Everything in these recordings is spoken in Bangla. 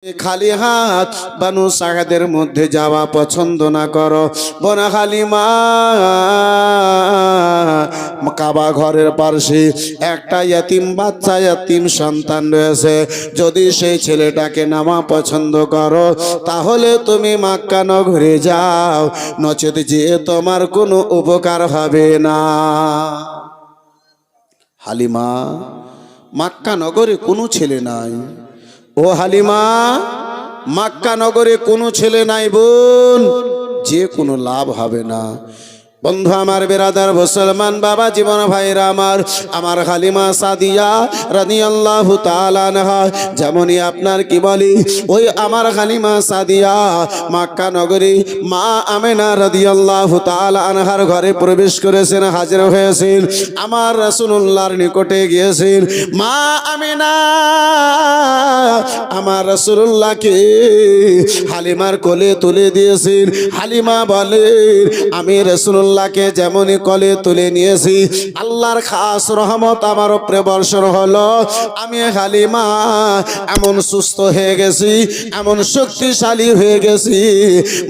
খালি হাত বানু সাগাদের মধ্যে যাওয়া পছন্দ না করো। বোনা হালিমা কাবা ঘরের পাশে একটা ইয়াতিম বাচ্চা, ইয়াতিম সন্তান রয়েছে। যদি সেই ছেলেটাকে নামা পছন্দ করো তাহলে তুমি মক্কা নগরে যাও, নচেত যে তোমার কোনো উপকার হবে না। হালিমা, মক্কা নগরে কোনো ছেলে নাই। ও হালিমা, মক্কা নগরে কোনো ছেলে নাই বোন, যে কোনো লাভ হবে না। বন্ধু আমার, বেরাদার মুসলমান বাবা জীবন ভাইরা আমার হালিমা সাদিয়া রাদিয়াল্লাহু তাআলা আনহা, যেমনই আপনার কি বলি ওই আমার হালিমা সাদিয়া মক্কা নগরী মা আমেনা রাদিয়াল্লাহু তাআলা আনহার ঘরে প্রবেশ করেছেন, হাজির হয়েছেন, আমার রাসূলুল্লাহর নিকটে গিয়েছেন। মা আমেনা আমার রাসূলুল্লাহকে হালিমার কোলে তুলে দিয়েছেন। হালিমা বলে, আমি রাসূলুল্লাহকে যেমনই কোলে তুলে নিয়েছি, আল্লাহর খাস রহমত আমার উপরে বর্ষণ হলো। আমি হালিমা এমন সুস্থ হয়ে গেছি, এমন শক্তিশালী হয়ে গেছি,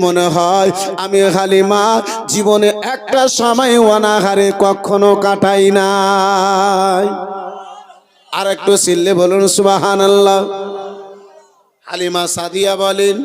মনে হয় আমি হালিমা জীবনে একটা সময় অনাহারে কখনো কাটাই নাই। আর একটু চিল্লে বলুন সুবহানাল্লাহ। হালিমা সাদিয়া বলেন,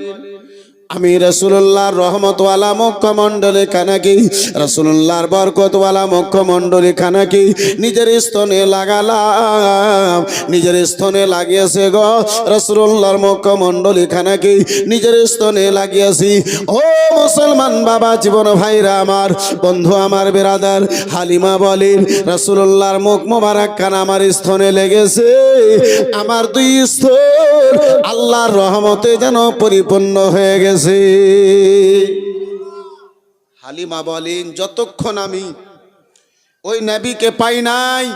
আমি রাসূলুল্লাহর রহমতওয়ালা মুখমণ্ডলী খানাকে, রাসূলুল্লাহর বরকতওয়ালা মুখমণ্ডলী খানাকে নিজের স্তনে লাগালাম। নিজের স্তনে লাগিয়েছে গো, রাসূলুল্লাহর মুখমণ্ডলী খানাকে নিজের স্তনে লাগিয়েছি। ও মুসলমান বাবা জীবন ভাইরা আমার, বন্ধু আমার, বেরাদার, হালিমা বলেন, রাসূলুল্লাহর মুখ মোবারক খানা আমার স্তনে লেগেছে। আমার দুই স্তন আল্লাহর রহমতে যেন পরিপূর্ণ হয়ে গেছে। হালিমা বলেন, যতক্ষণ আমি ওই নবীকে পাই নাই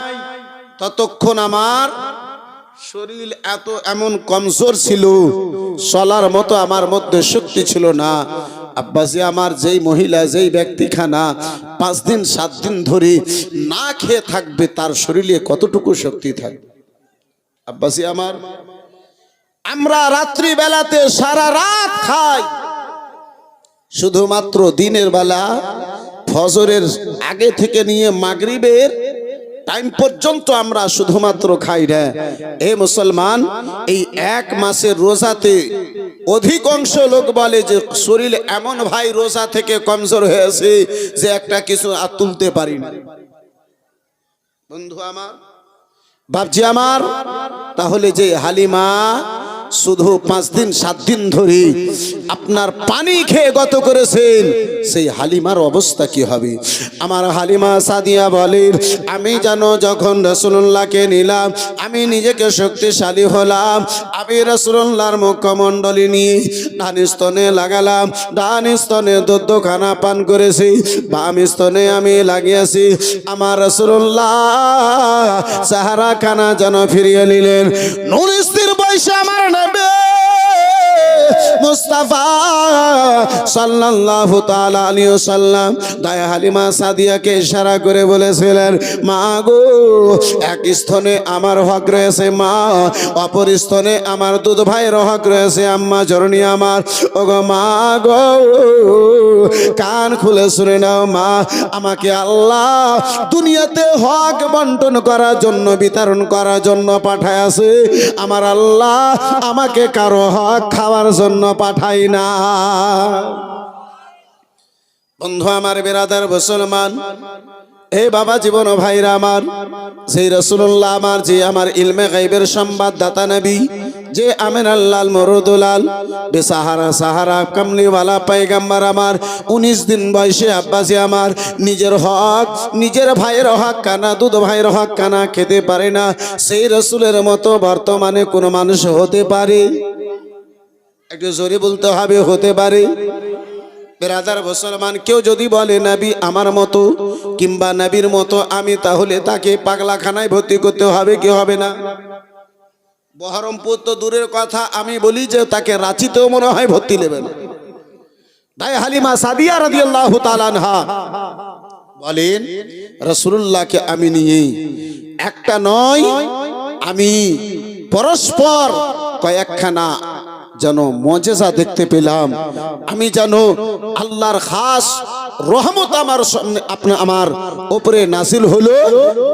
ততক্ষণ আমার শরীর এমন কমজোর ছিল, চলার মতো আমার মধ্যে শক্তি ছিল না। আব্বাজি আমার, যেই মহিলা, যেই ব্যক্তিখানা 5 দিন 7 দিন ধরে না খেয়ে থাকবে, তার শরীরে কতটুকু শক্তি থাকবে? আব্বাজি আমার, আমরা রাত্রি বেলাতে সারা রাত খাই, শুধুমাত্র দিনের বেলা ফজরের আগে থেকে নিয়ে মাগরিবের টাইম পর্যন্ত আমরা শুধুমাত্র খাই না। এ মুসলমান, এই 1 মাসের রোজাতে অধিকাংশ লোক বলে যে শরীর এমন ভাই রোজা থেকে কমজোর হয়েছে যে একটা কিছু আর তুলতে পারি না। বন্ধু আমার, বাপজি আমার, তাহলে যে হালিমা শুধু 5 দিন 7 দিন ধরে আপনার পানি খেয়ে গত করেছেন, সেই হালিমার অবস্থা কি হবে? আমার হালিমা সাদিয়া বলেন, আমি জানো যখন রাসূলুল্লাহকে নিলাম, আমি নিজেকে শক্তিশালী হলাম। আমি রাসূলুল্লাহর মুখমণ্ডলী নিয়ে ডান স্তনে লাগালাম, ডান স্তনে দুধখানা পান করেছি, বাম স্তনে আমি লাগিয়েছি। আমার রাসূলুল্লাহ সাহারা খানা যেন ফিরিয়ে নিলেন। নূর স্থির বয়সে আমার নবী মুস্তাফা সাল্লাল্লাহু তাআলা আলাইহি ওয়াসাল্লাম দায়া হালিমা সাদিয়াকে ইশারা করে বলেছিলেন, মা গো, এক স্তনে আমার হক রয়েছে মা, অপর স্তনে আমার দুধ ভাইয়ের হক রয়েছে আম্মা জননী আমার। ওগো মা গো, কান খুলে শুনে নাও মা, আমাকে আল্লাহ দুনিয়াতে হক বন্টন করার জন্য, বিতরণ করার জন্য পাঠাইছে। আমার আল্লাহ আমাকে কারো হক খাওয়ার জন্য পাঠাই না। বন্ধু আমার, বেরাদার মুসলমান, এ বাবা জীবন ভাইরা আমার, সেই রাসূলুল্লাহ আমার, যে আমার ইলমে গায়বের সংবাদদাতা নবী, যে আমিনাল্লাল মুরুদুলাল বেসাহারা সাহারা কামলিওয়ালা পয়গম্বর আমার, 19 দিন বয়সে আব্বাসি আমার নিজের হক, নিজের ভাইয়ের হক কানা, দুধ ভাইয়ের হক কানা খেতে পারে না। সেই রাসূলের মতো বর্তমানে কোনো মানুষ হতে পারে? একটু জোরে বলতে হবে, হতে পারে? বেরাদার মুসলমান, কেউ যদি বলে নবী আমার মতো কিংবা নবীর মতো আমি, তাহলে তাকে পাগলাখানায় ভর্তি করতে হবে, কি হবে না? বহরমপুর তো দূরের কথা, আমি বলি যে তাকে রাঁচিতেও মনে হয় ভর্তি নেবে না। তাই হালিমা সাদিয়া রাদিয়াল্লাহু তাআলা আনহা বলেন, রাসূলুল্লাহকে আমি নিয়ে একটা নয়, আমি পরস্পর কয়েকখানা যেন মুজিজা দেখতে পেলাম, আমি যেন আল্লাহর খাস রহমত আমার সামনে আমার উপরে নাজিল হলো,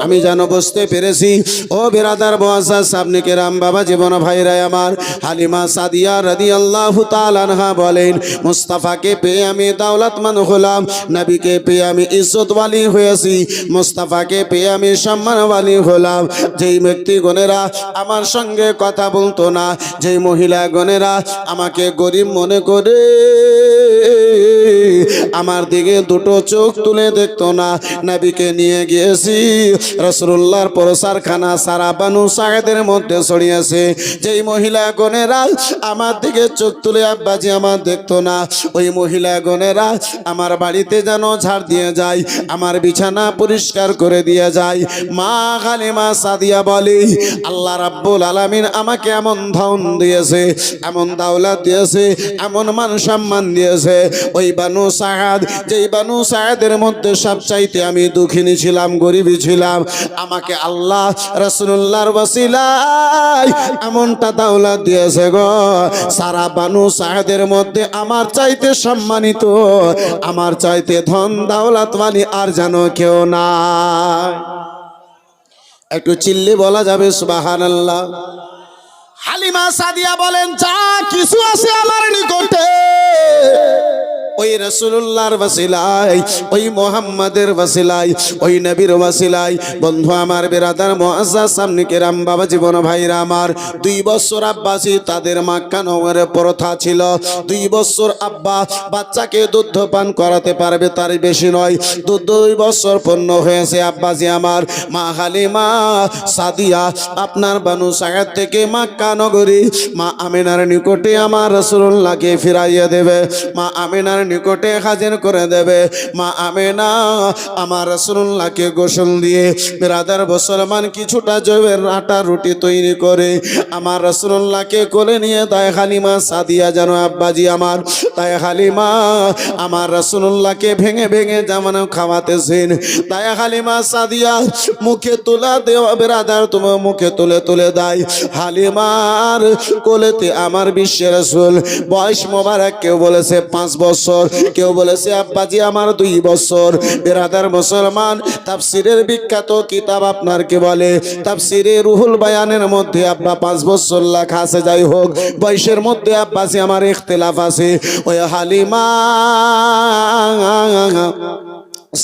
আমি যেন বুঝতে পেরেছি। ও বিরাদার মুআজ্জাজ সামনে কেরাম, বাবা জীবন ভাইরা আমার, হালিমা সাদিয়া রাদিয়াল্লাহু তাআলা আনহা বলেন, মুস্তাফাকে পেয়ে আমি দৌলতমন্দ হলাম, নবীকে পেয়ে আমি ইজ্জতওয়ালি হয়েছি, মুস্তাফাকে পেয়ে আমি সম্মানওয়ালি হলাম। যেই ব্যক্তিগণেরা আমার সঙ্গে কথা বলতো না, যেই মহিলাগণেরা আমাকে গরিব মনে করে আমার দিকে দুটো চোখ তুলে দেখতো না, নবীকে নিয়ে গিয়েছি রাসূলুল্লাহর প্রসারখানা সারা বানু সাঈদের মধ্যে ছড়িয়েছে। যেই মহিলাগণেরা আমার দিকে চোখ তুলে আব্বাজি আমার দেখতো না, ওই মহিলাগণেরা আমার বাড়িতে যেন ঝাড় দিয়ে যায়, আমার বিছানা পরিষ্কার করে দিয়ে যায়। মা হালিমা সাদিয়া বলে, আল্লাহ রাব্বুল আলামিন আমাকে এমন ধন দিয়েছে, এমন দাওলাত দিয়েছে, এমন মান সম্মান দিয়েছে। ওই বানু সাঈদ, যেই বানু সাঈদের মধ্যে সবচাইতে আমি দুঃখিনী ছিলাম, গরিবী ছিলাম, আমাকে আল্লাহ রাসূলুল্লাহর ওসিলায় এমনটা দাওলাত দিয়েছে গো, সারা বানু সাঈদের মধ্যে আমার চাইতে সম্মানিত, আমার চাইতে ধন দাওলাতওয়ালি আর যেন কেউ নাই। একটু চিল্লে বলা যাবে সুবহানাল্লাহ। হালিমা সাদিয়া বলেন, যা কিছু আছে আমার নিকটে ওই রাসূলুল্লাহর ওসিলায়, ওই মুহাম্মাদের ওসিলায়, ওই নবীর ওসিলায়। বন্ধু আমার, বিরাদার মুআজ্জাজ সামনে কেরাম, বাবা জীবন ভাইরা আমার, 2 বছর আব্বাসি তাদের মক্কা নগরে প্রথা ছিল, 2 বছর আব্বা বাচ্চাকে দুধ পান করাতে পারবে, তার বেশি নয়। 2 বছর পূর্ণ হয়েছে আব্বাজি আমার, মা হালিমা সাদিয়া আপনার বানু সাঈদ থেকে মক্কা নগরী মা আমিনার নিকটে আমার রাসূলুল্লাহকে ফিরাইয়া দেবে, মা আমিনার নিকটে হাজির করে দেবে। মা আমিনা আমার রাসূলুল্লাহকে গোসল দিয়ে, বিরাদার মুসলমান, কিছুটা জবের আটা রুটি তৈরি করে আমার রাসূলুল্লাহকে কোলে নিয়ে তাই হালিমা সাদিয়া যেন আব্বাজি আমার, তাই হালিমা আমার রাসূলুল্লাহকে ভেঙে ভেঙে জামানো খাওয়াতেছেন। তাই হালিমা সাদিয়া মুখে তোলা দেওয়া, বিরাদার তোমার মুখে তুলে তুলে দেয় হালিমার কোলেতে আমার বিশ্বের রাসূল। বয়স মোবারক কেউ বলেছে 5 বছর, কেউ বলেছে আব্বাজি আমার 2 বছর। বিরাদার মুসলমান, তাফসিরের বিখ্যাত কিতাব আপনার কি বলে, তাফসিরে রুহুল বায়ানের মধ্যে আব্বা 5 বছর লেখা আছে। যাই হোক, বয়সের মধ্যে আব্বাজি আমার ইখতিলাফ আছে। ওই হালিমা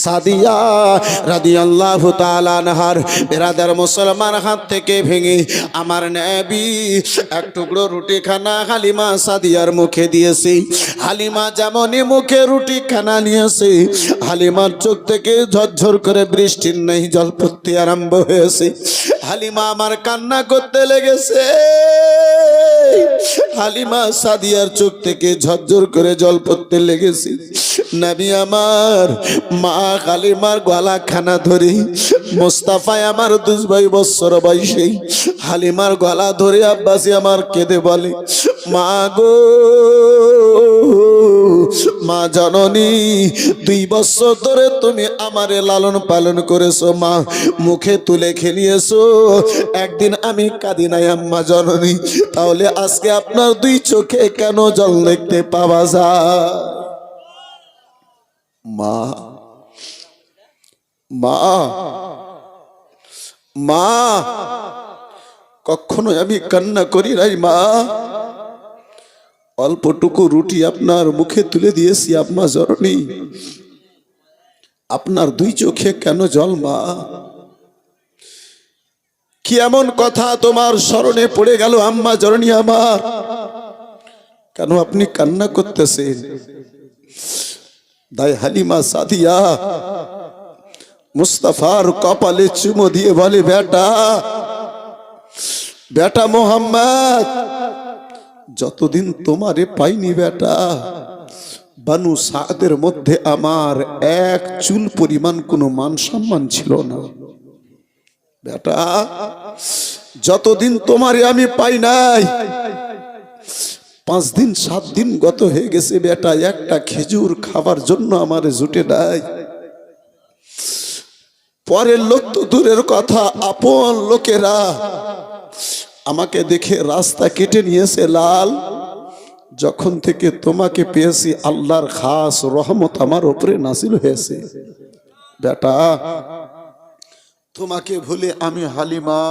সাদিয়া রাদিয়াল্লাহু তাআলা আনহার, বিরাদার মুসলমান, হাত থেকে ভেঙে আমার নবী এক টুকরো রুটি খানা হালিমা সাদিয়ার মুখে দিয়েছে। হালিমা যেমনই মুখে রুটি খানা নিয়েছে, হালিমার চোখ থেকে ঝরঝর করে বৃষ্টির নেই জল পড়তে আরম্ভ হয়েছে। হালিমা আমার কান্না করতে লেগেছে, হালিমা সাদিয়ার চোখ থেকে ঝরঝর করে জল পড়তে লেগেছে। নবী আমার মা হালিমার গলা খানা ধরে, মুস্তাফায় আমার 2 বছর বয়সে হালিমার গলা ধরে আব্বাসি আমার কেঁদে বলে, মা গো, মা জননী, 2 বছর ধরে তুমি আমারে লালন পালন করেছো, মা মুখে তুলে খেলিয়েছো, একদিন আমি কাঁদি নাই আম্মা জননী, তাহলে আজকে আপনার 2 চোখে কেন জল দেখতে পাওয়া যায়? মা মা মা কখনোই আমি কান্না করি নাই মা, অল্পটুকু রুটি আপনার মুখে তুলে দিয়েছি আম্মা জননী, আপনার 2 চোখে কেন জল মা? কি এমন কথা তোমার স্মরণে পড়ে গেল আম্মা জননী আমার, কেন আপনি কান্না করতেছেন? দাই হালিমা সাদিয়া মুস্তাফার কপালে চুমো দিয়ে বলে, বেটা বেটা মোহাম্মদ, যতদিন তোমারে পাইনি বেটা, বানু সাঈদের মধ্যে আমার 1 চুল পরিমাণ কোনো মান সম্মান ছিল না বেটা, যতদিন তোমারে আমি পাই নাই, 5 দিন 7 দিন গত হয়ে গেছে বেটা, একটা খেজুর খাবার জন্য আমারে জুটে নাই। পরের লোক তো দূরের কথা, আপন লোকেরা আমাকে দেখে রাস্তা কেটে নিয়েছে লাল, যখন থেকে তোমাকে পেয়েছি আল্লাহর খাস রহমত আমার উপরে নাজিল হয়েছে। বেটা, তোমাকে ভুলে আমি হালিমা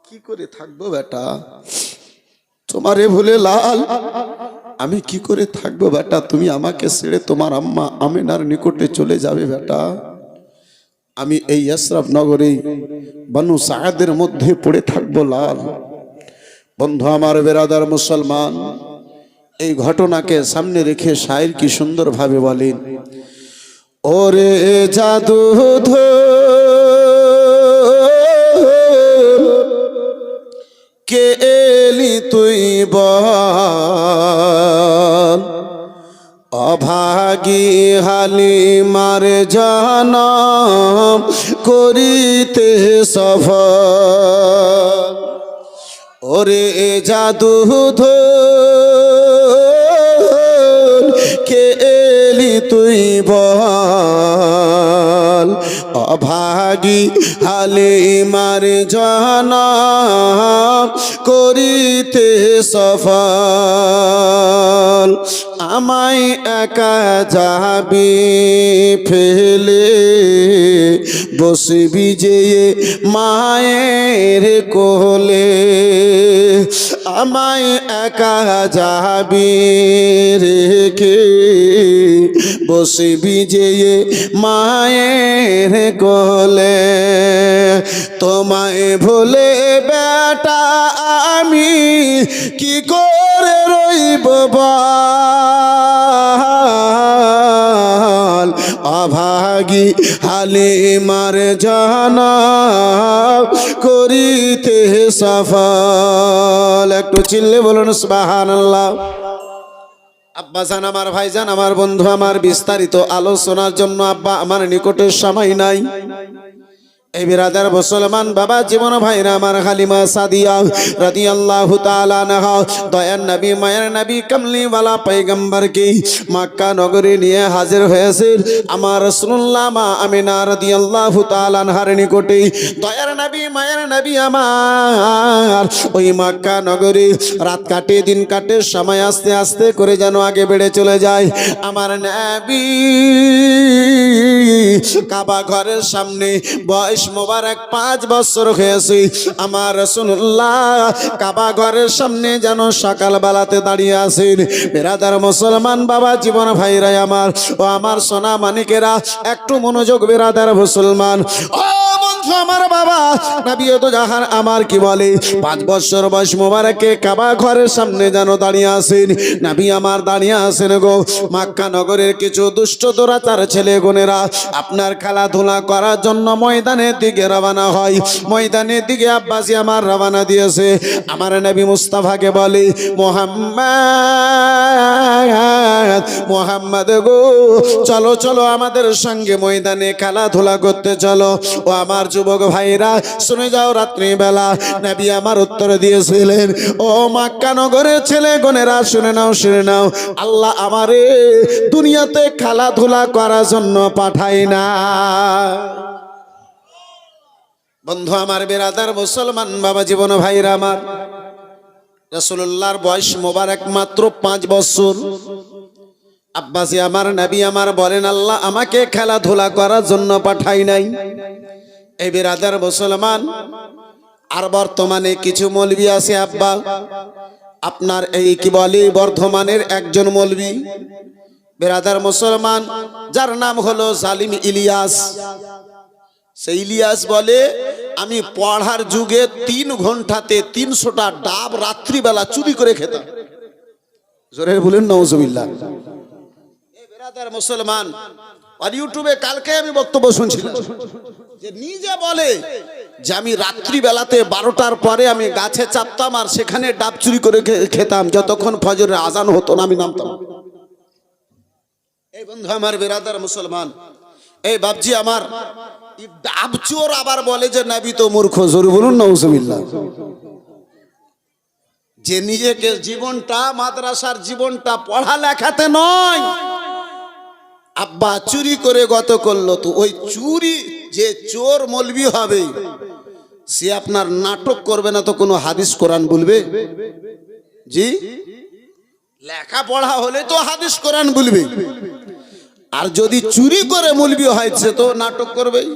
কি করে থাকবো বেটা? তোমারে ভুলে লাল আমি কি করে থাকবো বেটা? তুমি আমাকে ছেড়ে তোমার আম্মা আমিনার নিকটে চলে যাবে বেটা। আমি এই আশরাফ নগরে বনু সাআদের মধ্যে পড়ে থাকবো লাল। বন্ধু আমার, বেরাদার মুসলমান, এই ঘটনাকে সামনে রেখে শায়ের কি সুন্দর ভাবে বলেন, ওরে জাদু কে এলি তুই বল, অভাগী হালিমার জনম করিতে সফল। ওরে জাদু কে এলি তুই বল, অভাগী হালিমার জনম করিতে সফল। আমায় একা যাবি ফেলে, বসবি যে মায়ের কোলে। আমায় একা যাবি রেখে, বসবি যে মায়ের কোলে। তোমায় ভুলে বেটা আমি কি করে রইব বল, অভাগী হালিমার জনম করিতে সফল। একটু চিল্লে বলুন সুবহানাল্লাহ। আব্বাজান আমার, ভাইজান আমার, বন্ধু আমার, বিস্তারিত আলোচনার জন্য আব্বা আমার নিকটে সময় নাই। এই বিরাদার মুসলমান বাবা জীবন ভাইরা আমার, হালিমা সাদিয়া রাদিয়াল্লাহু তাআলা আনহা দয়ার নবী মায়ের নবী কামলিওয়ালা পয়গম্বরকে মক্কা নগরী নিয়ে হাজির হয়েছে আমার রাসূলুল্লাহ মা আমিনা রাদিয়াল্লাহু তাআলা আনহার নিকটে। দয়ার নবী মায়ের নবী আমার ওই মক্কা নগরী রাত কাটে দিন কাটে, সময় আস্তে আস্তে করে যেন আগে বেড়ে চলে যায়। আমার নবী কাবা ঘরের সামনে বয়স মোবারক 5 বছর হয়েছে। আমার রাসূলুল্লাহ কাবা ঘরের সামনে যেন সকাল বেলাতে দাঁড়িয়ে আছেন। বেরাদার মুসলমান বাবা জীবন ভাইরা আমার ও আমার সোনা মানিকেরা, একটু মনোযোগ বেরাদার মুসলমান। ও বন্ধু আমার, বাবা নবী তো জাহান আমার কি বলে 5 বছর বয়স মোবারকে কাবা ঘরের সামনে যেন দাঁড়িয়ে আছেন। নবী আমার দাঁড়িয়ে আছেন গো। মক্কা নগরের কিছু দুষ্ট দোরাচার ছেলে গুনেরা আপনার খেলাধুলা করার জন্য ময়দানের দিকে রওনা হয়। ময়দানের দিকে আব্বাসী আমার রওনা দিয়েছে। আমার নবী মুস্তাফাকে বলে, মোহাম্মদ মোহাম্মদ গো, চলো চলো আমাদের সঙ্গে ময়দানে খেলাধুলা করতে চলো। ও আমার যুবক ভাইরা শুনে যাও, রাত্রি বেলা নবী আমার উত্তর দিয়েছিলেন, ও মক্কা নগরের ছেলে গনেরা শুনে নাও, শুনে নাও, আল্লাহ আমারে দুনিয়াতে খেলাধুলা করার জন্য পাঠায় না। বন্ধু আমার, বেরাদার মুসলমান বাবা জীবন ভাইরা আমার, রাসূলুল্লাহর বয়স মোবারক মাত্র 5 বছর। আব্বাসী আমার নবী আমার বলেন, আল্লাহ আমাকে খেলাধুলা করার জন্য পাঠায় নাই। এই বেরাদার মুসলমান, আর বর্তমানে কিছু মৌলবি আছে আব্বা আপনার এই কি বলে বর্ধমানের একজন মৌলবি বেরাদার মুসলমান, যার নাম হলো জালিম ইলিয়াস। সেই ইলিয়াস বলে, আমি পড়ার যুগে 3 ঘন্টাতে 300টা ডাব রাত্রিবেলা চুরি করে খেতাম। জোরে বলেন নাউজুবিল্লাহ। এই বেরাদার মুসলমান, আর ইউটিউবে কালকে আমি বক্তব্য শুনছিলাম, যে নিজে বলে যে আমি রাত্রিবেলাতে 12টার পরে আমি গাছে চাপতাম আর সেখানে ডাব চুরি করে খেতাম, যতক্ষণ ফজরের আজান হতো না আমি নামতাম। এই বন্ধু আমার, বেরাদার মুসলমান, এই বাপজি আমার, ডাব চোর আবার বলে যে নবী তো মূর্খ। জোরে বলুন নাউজুবিল্লাহ। যে নিজেকে জীবনটা মাদ্রাসার জীবনটা পড়ালেখাতে নয়, আব্বা চুরি করে গত করলো, তো ওই চুরি যে চোর মৌলবি হবে সে আপনার নাটক করবে না তো কোনো হাদিস কোরআন বলবে? জি, লেখাপড়া হলে তো হাদিস কোরআন বলবে, আর যদি চুরি করে মৌলবি হয় সে তো নাটক করবেই।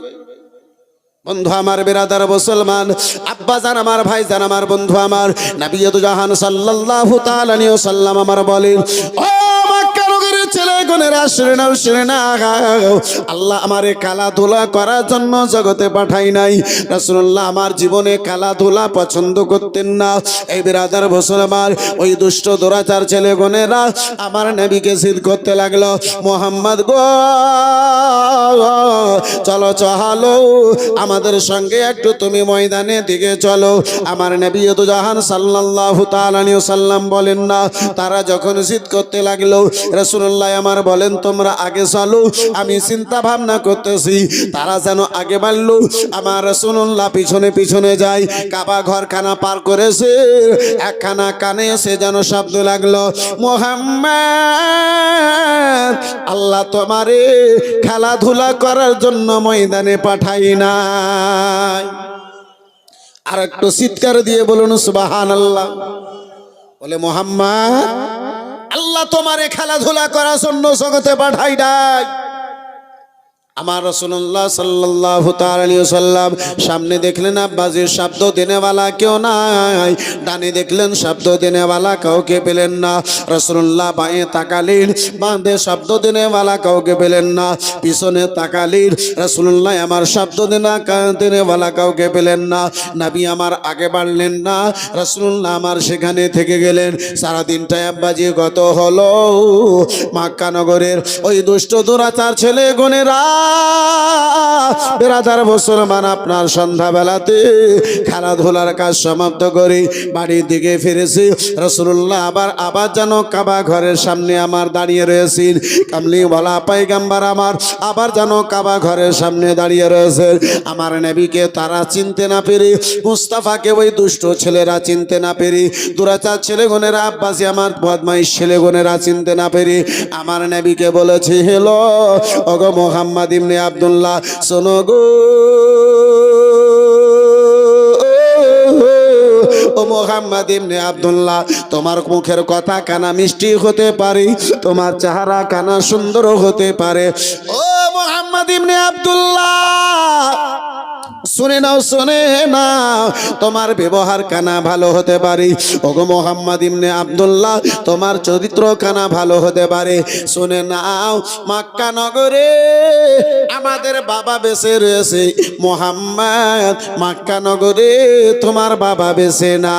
বন্ধু আমার, বেরাদার মুসলমান, আব্বা জান আমার, ভাই জান আমার, বন্ধু আমার, নবী জাহান সাল্লাল্লাহু তাআলা আলাইহি ওয়াসাল্লাম আমার বলেন, ও মক্কা নগরের ছেলেগুনেরা শুনে নাও, শুনে নাও, আল্লাহ আমারে খেলাধুলা করার জন্য জগতে পাঠাই নাই। রাসূলুল্লাহ আমার জীবনে খেলাধুলা পছন্দ করতেন না। এই বেরাদার মুসলমান, ওই দুষ্ট দুরাচার ছেলেগুনেরা আমার নবীকে জিদ করতে লাগলো, মুহাম্মদ গো চলো চলো আমাদের সঙ্গে একটু তুমি ময়দানের দিকে চলো। আমার নবী জাহান সাল্লাল্লাহু তাআলা আলাইহি ওয়াসাল্লাম বলেন না। তারা যখন জিদ করতে লাগলো, রাসূলুল্লাহ আমার বলেন তোমরা আগে চলো, আমি চিন্তা ভাবনা করতেছি। তারা যেন আগে বাড়ল, আমার রাসূলুল্লাহ পিছনে পিছনে যায়। কাবা ঘরখানা পার করেছে, একখানা কানে এসে যেন শব্দ লাগলো, মুহাম্মদ আল্লাহ তোমারে খেলাধুলা করার জন্য ময়দানে পাঠাই নাই। আর একটু চিৎকার দিয়ে বলুন সুবহানাল্লাহ। বলে মুহাম্মদ আল্লাহ তোমারে খেলাধুলা করার জন্য জগতে পাঠাই নাই। আমার রাসূলুল্লাহ সাল্লাল্লাহু তাআলা আলাইহি ওয়াসাল্লাম সামনে দেখলেন আব্বাজির শব্দ দেনেওয়ালা কেউ নাই, ডানে দেখলেন শব্দ দেনেওয়ালা কাউকে পেলেন না। রাসূলুল্লাহ বাঁয়ে তাকালেন, বাঁধে শব্দ দেনেওয়ালা কাউকে পেলেন না। পিছনে তাকালেন, রাসূলুল্লাহ আমার শব্দ দেনেওয়ালা কাউকে পেলেন না। নবী আমার আগে বাড়লেন না, রাসূলুল্লাহ আমার সেখানে থেকে গেলেন। সারা দিনটাই আব্বাজি গত হলো। মক্কা নগরের ওই দুষ্ট দুরাচার ছেলে গুনেরা, বেরাদার মুসলমান, আপনার সন্ধ্যাবেলাতে খেলাধুলার কাজ সমাপ্ত করে বাড়ির দিকে ফিরেছি। রাসূলুল্লাহ আবার যেন কাবা ঘরের সামনে আমার দাঁড়িয়ে রয়েছেন। কামলিওয়ালা পয়গম্বর আমার আবার যেন কাবা ঘরের সামনে দাঁড়িয়ে রয়েছে। আমার নবীকে তারা চিনতে না পেরে, মুস্তাফাকে ওই দুষ্ট ছেলেরা চিনতে না পেরে, দুরাচার ছেলেগুনেরা, আব্বাসী আমার বদমাইশ ছেলেগুনেরা চিনতে না পেরে আমার নবীকে বলেছে, হেলো ওগো মুহাম্মদ ইবনে আব্দুল্লাহ, শোনো গো ও মুহাম্মদ ইবনে আব্দুল্লাহ, তোমার মুখের কথা কানা মিষ্টি হতে পারে, তোমার চেহারা কানা সুন্দর হতে পারে। ও মুহাম্মদ ইবনে আব্দুল্লাহ শুনে নাও, শুনে নাও, তোমার ব্যবহার কানা ভালো হতে পারে। ওগো মুহাম্মদ ইবনে আব্দুল্লাহ, তোমার চরিত্র কানা ভালো হতে পারে। শুনে নাও, মক্কা নগরে আমাদের বাবা বেঁচে রয়েছে, মুহাম্মদ মক্কা নগরে তোমার বাবা বেঁচে না।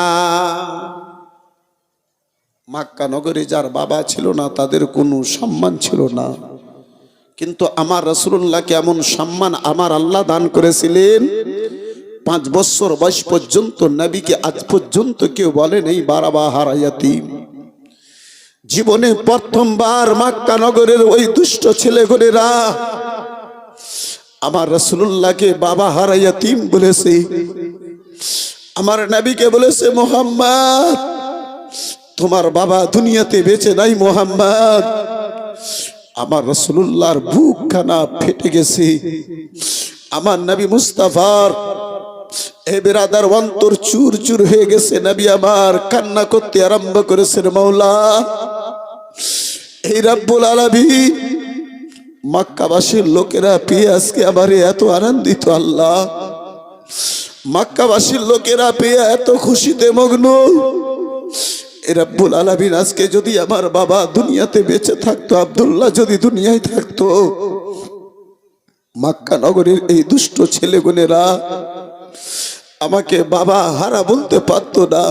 মক্কা নগরে যার বাবা ছিল না তাদের কোনো সম্মান ছিল না, কিন্তু আমার রাসূলুল্লাহকে এমন সম্মান আমার আল্লাহ দান করেছিলেন। 5 বছর বয়স পর্যন্ত নবীকে আজ পর্যন্ত কেউ বলে নেই বাবা হারা ইয়াতীম। জীবনে প্রথমবার মক্কা নগরের ওই দুষ্ট ছেলেগুলোরা আমার রাসূলুল্লাহকে বাবা হারা ইয়াতীম বলেছে। আমার নবীকে বলেছে, মুহাম্মদ তোমার বাবা দুনিয়াতে বেঁচে নাই। মুহাম্মদ, আমার রাসূলুল্লাহর বুক খানা ফেটে গেছে। আমার নবী মুস্তাফার এ বেরাদার অন্তর চুর চুর হয়ে গেছে। নবী আমার কান্না করতে আরম্ভ করেছেন, মাওলা এই রব্বুল আলামিন মক্কাবাসীর লোকেরা পেয়ে আজকে আমার এত আনন্দিত। আল্লাহ মক্কাবাসীর লোকেরা পেয়ে এত খুশিতে মগ্ন। রব্বুল আলামিন আজকে যদি আমার বাবা দুনিয়াতে বেঁচে থাকতো, আব্দুল্লাহ যদি দুনিয়ায় থাকতো, মক্কা নগরের এই দুষ্ট ছেলেগুনেরা আমাকে বাবা হারা বলতে পারতো না।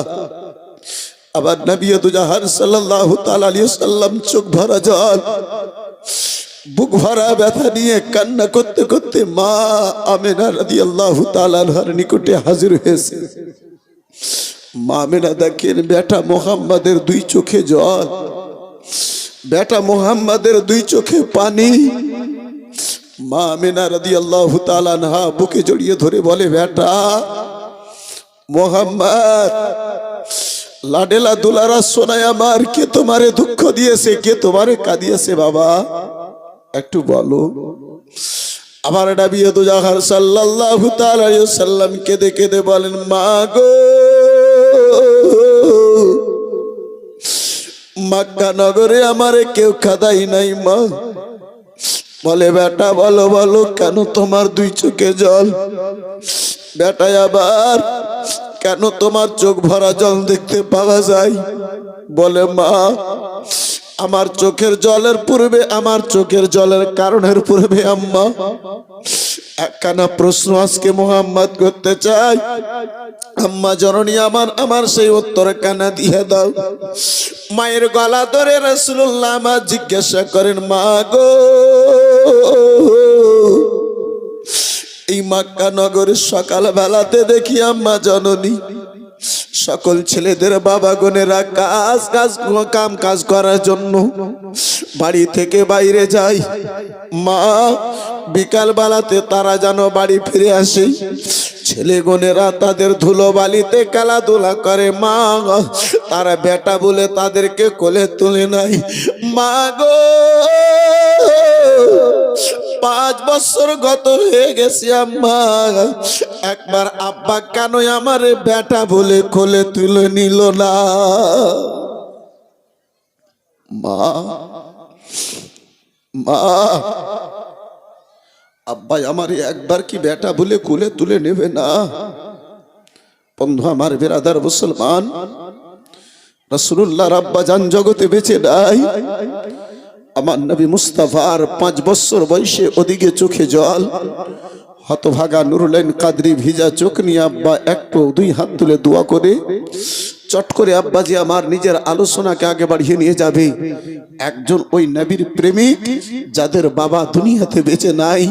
আবার নবী জাহান সাল্লাল্লাহু তাআলা আলাইহি ওয়াসাল্লাম চোখ ভরা জল, বুক ভরা ব্যথা নিয়ে কান্না করতে করতে মা আমিনা রাদিয়াল্লাহু তাআলা আনহার নিকটে হাজির হয়েছে। মা আমিনা দেখেন বেটা মুহাম্মাদের 2 চোখে জল, বেটা মুহাম্মাদের 2 চোখে পানি। মা আমিনা রাদিয়াল্লাহু তাআলা আনহা বুকে জড়িয়ে ধরে বলে, বেটা মুহাম্মদ, লাডেলা দুলারা সোনায় আমার, কে তোমারে দুঃখ দিয়েছে, কে তোমারে কাঁদিয়েছে বাবা একটু বলো। আমার নবী জাহান সাল্লাল্লাহু তাআলা আলাইহি ওয়াসাল্লাম কেঁদে কেঁদে বলেন, মা গো মক্কা নগরে আমারে কেউ খাদাই নাই মা। বলে বেটা বলো বলো কেন তোমার দুই চোখে জল? বেটা আবার কেন তোমার চোখ ভরা জল দেখতে পাওয়া যায়? বলে মা আমার চোখের জলের পূর্বে, আমার চোখের জলের কারণের পূর্বে আম্মা একখানা প্রশ্ন আজকে মোহাম্মদ করতে চাই। আম্মা জননী আমার, আমার সেই উত্তর কানা দিয়ে দাও। মায়ের গলা ধরে রাসূলুল্লাহ আমার জিজ্ঞাসা করেন, মা গো এই মক্কা নগরের সকাল বেলাতে দেখি আম্মা জননী সকল ছেলেদের বাবা গনেরা কাম কাজ করার জন্য বাড়ি থেকে বাইরে যায়। মা বিকাল বেলাতে তারা যেন বাড়ি ফিরে আসে, ছেলে গনেরা তাদের ধুলো বালিতে খেলাধুলা করে। মা তারা বেটা বলে তাদেরকে কোলে তুলে নাই। মা গো 5 বছর গত হয়ে গেছে আম্মা, একবার আব্বা কেন আমারে বেটা বলে কোলে তুলে নিল না? মা মা আব্বা আমারে একবার কি বেটা বলে কোলে তুলে নেবে না? বন্ধু আমার বিরাদার মুসলমান, রাসূলুল্লাহর আব্বা জান জগতে বেঁচে নাই। আমার নবী মুস্তাফার 5 বছর বয়সে ওদিকে চোখে জল, হতভাগা নুরুলাইন কাদরি ভিজা চোখ নিয়ে আব্বা একটু 2 হাত তুলে দোয়া করে চট করে আব্বাজি আমার নিজের আলোচনাকে আগে বাড়িয়ে নিয়ে যাবে। একজন ওই নবীর প্রেমিক যাদের বাবা দুনিয়াতে বেঁচে নাই,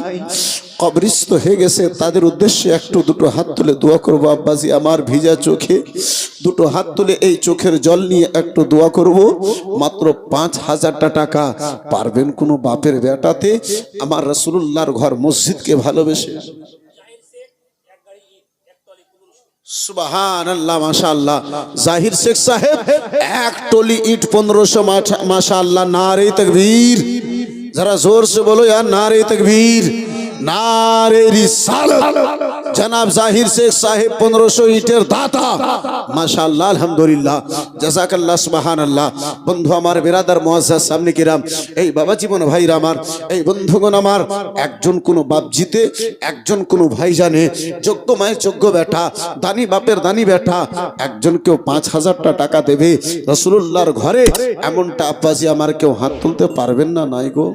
কবরস্থ হয়ে গেছে, তাদের উদ্দেশ্যে একটু 2 হাত তুলে দোয়া করব। আব্বাজি আমার ভিজা চোখে 2 হাত তুলে এই চোখের জল নিয়ে একটু দোয়া করব। মাত্র 5000 টাকা পারবেন কোনো বাপের বেটাতে আমার রাসূলুল্লাহর ঘর মসজিদকে ভালোবেসে? সুবহানাল্লাহ মাশাআল্লাহ। জাহির শেখ সাহেব এক টলি ইট 1500 মাশাআল্লাহ। নারে তাকবীর, जरा जोर से बोलो यार, नारे तकबीर, नारे रिसालत। जनाब जाहिर शेख साहेब 1500 ईटेर दाता माशाअल्लाह अल्हम्दुलिल्लाह জাযাকাল্লাহ সুবহানাল্লাহ। বন্ধু আমার বিরাদার মুআজ্জাজ সামনে কিরাম, এই বাবা জীবন ভাইরা আমার, এই বন্ধুগণ আমার, একজন কোন বাপ জিতে, একজন কোন ভাই জানে, যোগ্য মায়ের যোগ্য বেটা, দানি বাপের দানি বেটা, একজন কেউ 5000 টাকা দেবে রাসূলুল্লাহর ঘরে, এমনটা আব্বাজি আমার কেউ হাত তুলতে পারবেন না? নাই গো,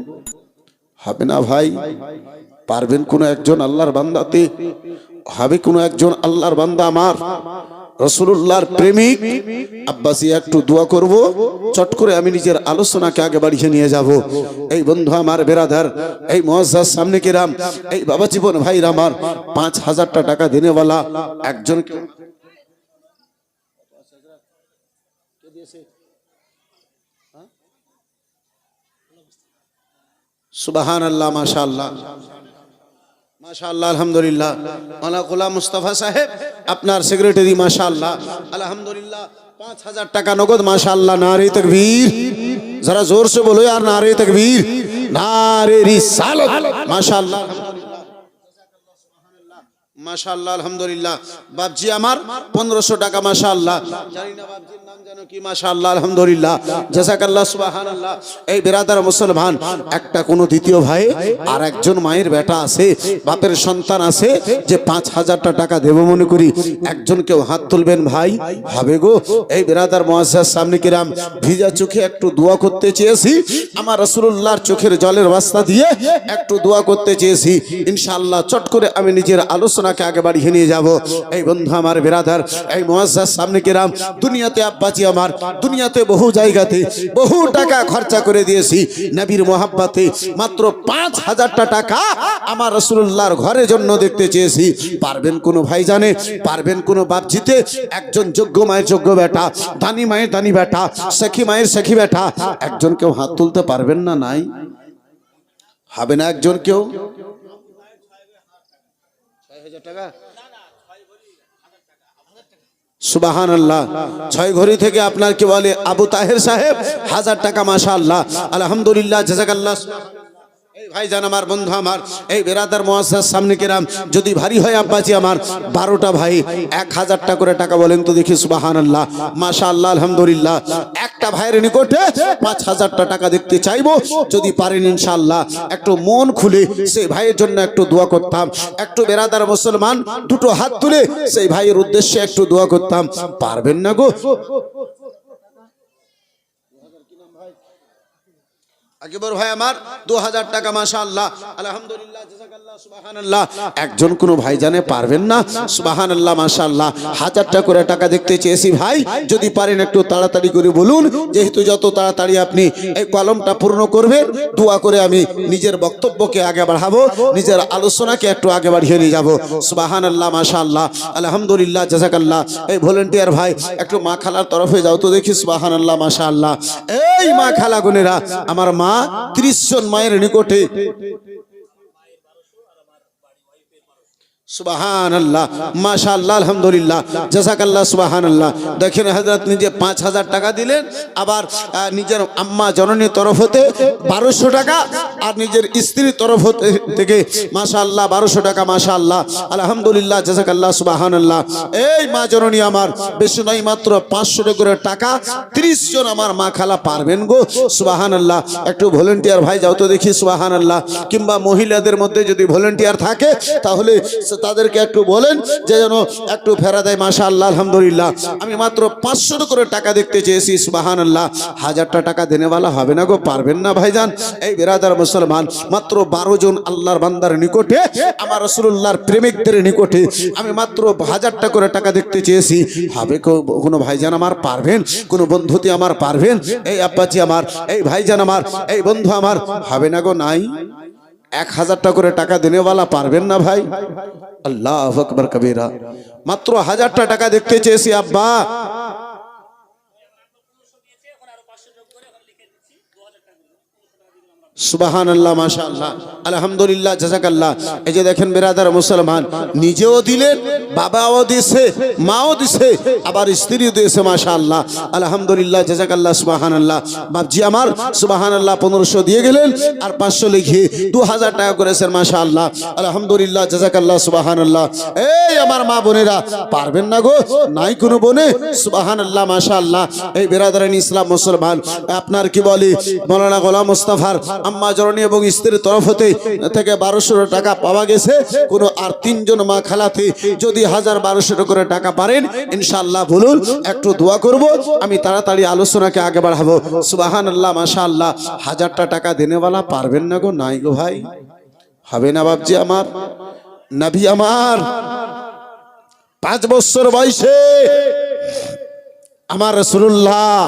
হবে না ভাই। পারবেন কোন একজন আল্লাহর বান্দাতে? হবে কোন একজন আল্লাহর বান্দা আমার রাসূলুল্লাহর প্রেমিক? আব্বাসি একটু দোয়া করব, চট করে আমি নিজের আলোচনাকে আগে বাড়িয়ে নিয়ে যাব। এই বন্ধু আমার বেরাদার, এই মুআজ্জাজ সামনে কিরাম, এই বাবা জীবন ভাইরা আমার, 5000 টাকা দিনেওয়ালা একজন সুবহানাল্লাহ মাশাআল্লাহ মাশাআল্লাহ আলহামদুলিল্লাহ। মাওলানা গোলাম মুস্তাফা সাহেব আপনার সেক্রেটারি মাশাআল্লাহ আলহামদুলিল্লাহ 5000 টাকা নগদ মাশাআল্লাহ। নারে তাকবীর, जरा जोर से बोलो यार, नारे तकबीर, नारे रिसालत माशाअल्लाह माशाअल्लाह अल्हम्दुलिल्लाह। बापजी আমার 1500 টাকা মাশাআল্লাহ। জানি না বাপজির নাম জানো কি? মাশাআল্লাহ আলহামদুলিল্লাহ জাযাকাল্লাহ সুবহানাল্লাহ। এই বিরাদার মুসলমান, একটা কোন দ্বিতীয় ভাই আর একজন মায়ের বেটা আছে, বাপের সন্তান আছে, যে 5000 টাকা দেব মনে করি, একজন কেউ হাত তুলবেন ভাই? হবে গো। এই বিরাদার মুআজ্জাজ সামনে কিরাম, ভিজা চোখে একটু দোয়া করতে চেয়েছি, আমার রাসূলুল্লাহর চোখের জলের ওয়াস্তা দিয়ে একটু দোয়া করতে চেয়েছি। ইনশাআল্লাহ চট করে আমি নিজের আলোচনা কে আগে বাড়িয়ে নিয়ে যাব। এই বন্ধু আমার বিরাদার, এই মুআজ্জাজ সামনে কিরাম, দুনিয়াতে আব্বাজি আমার, দুনিয়াতে বহু জায়গাতে বহু টাকা খরচা করে দিয়েছি নবীর মোহাব্বতে, মাত্র 5000 টাকা আমার রাসূলুল্লাহর ঘরের জন্য দেখতে চেয়েছি। পারবেন কোন ভাই জানে? পারবেন কোন বাপ জিতে? একজন যোগ্য মায়ের যোগ্য বেটা, দানি মায়ের দানি বেটা, সখী মায়ের সখী বেটা, একজন কেউ হাত তুলতে পারবেন না? নাই, হবে না একজন কেউ? সুবহানাল্লাহ। 6 ঘড়ি থেকে আপনার কি বলে আবু তাহের সাহেব 1000 টাকা মাশাআল্লাহ আলহামদুলিল্লাহ জাযাকাল্লাহ। এই ভাইজান আমার, বন্ধু আমার, এই বিরাদার মুআজ্জাজ সামনে কিরাম, যদি ভারী হয় আব্বাজি আমার 12টা ভাই 1000 টাকা করে টাকা বলেন তো দেখি। সুবহানাল্লাহ মাশাআল্লাহ আলহামদুলিল্লাহ। একটা ভাইয়ের নিকটে 5,000টা টাকা দেখতে চাইবো, যদি পারেন ইনশাআল্লাহ একটু মন খুলে সেই ভাইয়ের জন্য একটু দোয়া করতাম। একটু বেরাদার মুসলমান দুটো হাত তুলে সেই ভাইয়ের উদ্দেশ্যে একটু দোয়া করতাম, পারবেন না গো? আগেবর ভাই আমার 2000 টাকা মাশাআল্লাহ, আলহামদুলিল্লাহ, জাযাকাল্লাহ, সুবহানাল্লাহ। একজন কোন ভাই জানে পারবেন না? সুবহানাল্লাহ, মাশাআল্লাহ। 1000টা করে টাকা দেখতে চেয়েছি ভাই, যদি পারেন একটু তাড়াতাড়ি করে বলুন, যেহেতু যত তাড়াতাড়ি আপনি এই কলমটা পূর্ণ করবেন, দোয়া করে আমি নিজের বক্তব্যকে আগে বাড়াবো, নিজের আলোচনাকে একটু আগে বাড়িয়ে নিয়ে যাব। সুবহানাল্লাহ, মাশাআল্লাহ, আলহামদুলিল্লাহ, জাযাকাল্লাহ। এই ভলান্টিয়ার ভাই একটু মা খালার তরফে যাও তো দেখি। সুবহানাল্লাহ, মাশাআল্লাহ। এই মা খালা বোনেরা, আমার মা 30 জন মায়ের নিকটে, সুবহানাল্লাহ, মাশাআল্লাহ, আলহামদুলিল্লাহ, জাযাকাল্লাহ, সুবহানাল্লাহ। দেখেন হযরত নিজে 5000 টাকা দিলেন, আবার নিজের আম্মা জননীর তরফ হতে 1200 টাকা, আর নিজের স্ত্রীর তরফ থেকে মাশাআল্লাহ 1200 টাকা, মাশাআল্লাহ, আলহামদুলিল্লাহ, জাযাকাল্লাহ, সুবহানাল্লাহ। এই মা জননী আমার বেশি নয়, মাত্র 500 করে টাকা 30 জন আমার মা খালা পারবেন গো? সুবহানাল্লাহ। একটু ভলান্টিয়ার ভাই যাও তো দেখি। সুবহানাল্লাহ। কিংবা মহিলাদের মধ্যে যদি ভলান্টিয়ার থাকে তাহলে তাদেরকে একটু বলেন যে যেন একটু ফেরা দেয়। মাশাআল্লাহ, আলহামদুলিল্লাহ। আমি মাত্র 500 করে টাকা দেখতে চেয়েছি। সুবহানাল্লাহ। 1000টা টাকা দেনেওয়ালা হবে না গো? পারবেন না ভাইজান? এই বেরাদার মুসলমান, মাত্র 12 জন আল্লাহর বান্দার নিকটে, আমার রাসূলুল্লাহর প্রেমিকদের নিকটে আমি মাত্র 1000টা করে টাকা দেখতে চেয়েছি। হবে কোনো ভাইজান আমার পারবেন? কোনো বন্ধুতি আমার পারবেন? এই আব্বাজি আমার, এই ভাইজান আমার, এই বন্ধু আমার, হবে না গো? নাই? 1000টা করে টাকা দেনেওয়ালা পারবেন না ভাই? আল্লাহু আকবার কবীরা। মাত্র 1000টা টাকা দেখতে চেয়েছি আব্বা। সুবহানাল্লাহ, মাশাআল্লাহ, আলহামদুলিল্লাহ, জাযাকাল্লাহ। এই যে দেখেন বেরাদার মুসলমান, নিজেও দিলেন, বাবাও দিয়েছে, মাও দিয়েছে, আবার স্ত্রীও দিয়েছে। মাশাআল্লাহ, আলহামদুলিল্লাহ, জাযাকাল্লাহ, সুবহানাল্লাহ। বাপজি আমার সুবহানাল্লাহ 1500 দিয়ে গেলেন, আর 500 লিখে 2000 টাকা করেছেন। মাশাআল্লাহ, আলহামদুলিল্লাহ, জাযাকাল্লাহ, সুবহানাল্লাহ। এই আমার মা বোনেরা, পারবেন না গো? নাই কোনো বনে? সুবহানাল্লাহ, মাশাআল্লাহ। এই বেরাদারান ইসলাম মুসলমান, আপনার কি বলি মাওলানা গোলাম মুস্তাফার আম্মা জননী এবং স্ত্রীর তরফ হতে থেকে 1200 টাকা পাওয়া গেছে। কোন আর 3 জন মা খালাতে যদি 1200 করে টাকা পারেন ইনশাআল্লাহ বলুন, একটু দোয়া করব, আমি তাড়াতাড়ি আলোচনাকে আগে বাড়াবো। সুবহানাল্লাহ, মাশাআল্লাহ। 1000টা টাকা দেনেওয়ালা পারবেন না গো? নাই গো ভাই? হবে না বাপজি আমার? নবী আমার 5 বছর বয়সে আমার রাসূলুল্লাহ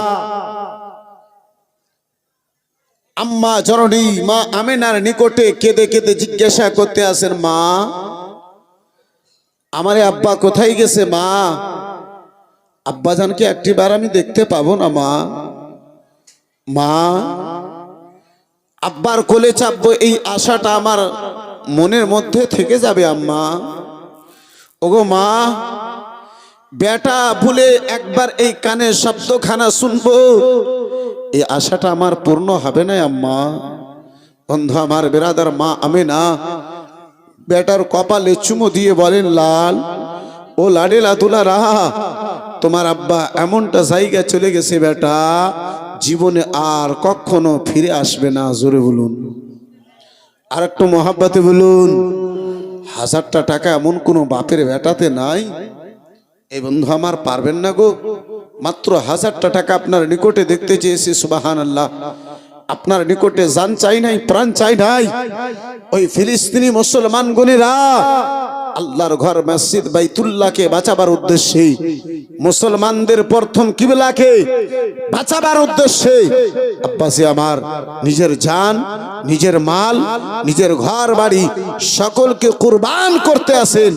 আম্মা জননী মা আমেনার নিকটে কেঁদে কেঁদে জিজ্ঞাসা করতে আসেন, মা আমারে আব্বা কোথায় গেছে? মা আব্বা জানকে একটিবার আমি দেখতে পাবো না? মা মা আব্বার কোলে চাপবো, এই আশাটা আমার মনের মধ্যে থেকে যাবে। আম্মা, ওগো মা, বেটা ভুলে একবার এই কানের শব্দখানা শুনবো, এই আশাটা আমার পূর্ণ হবে না। আম্মা, বন্ধু আমার, বেরাদার মা আমেনা বেটার কপালে চুমু দিয়ে বলেন, লাল ও লাডেলা দুলারা, তোমার আব্বা এমনটা জায়গা চলে গেছে বেটা, জীবনে আর কখনো ফিরে আসবে না। জোরে বলুন, আর একটু মহাব্বতে বলুন। 1000টা টাকা এমন কোনো বাপের বেটাতে নাই? এই বন্ধু আমার, পারবেন না গো? মাত্র 1000টা টাকা আপনার নিকটে দেখতে চেয়েছি। সুবহানাল্লাহ। আপনার নিকটে জান চাই নাই, প্রাণ চাই নাই। ওই ফিলিস্তিনি মুসলমান গুনেরা আল্লাহর ঘর মসজিদ বাইতুল্লাহকে বাঁচাবার উদ্দেশ্যে, মুসলমানদের প্রথম কিবলাকে বাঁচাবার উদ্দেশ্যে আব্বাসি আমার নিজের জান, নিজের মাল, নিজের ঘর বাড়ি সকলকে কুরবান করতে আসেন।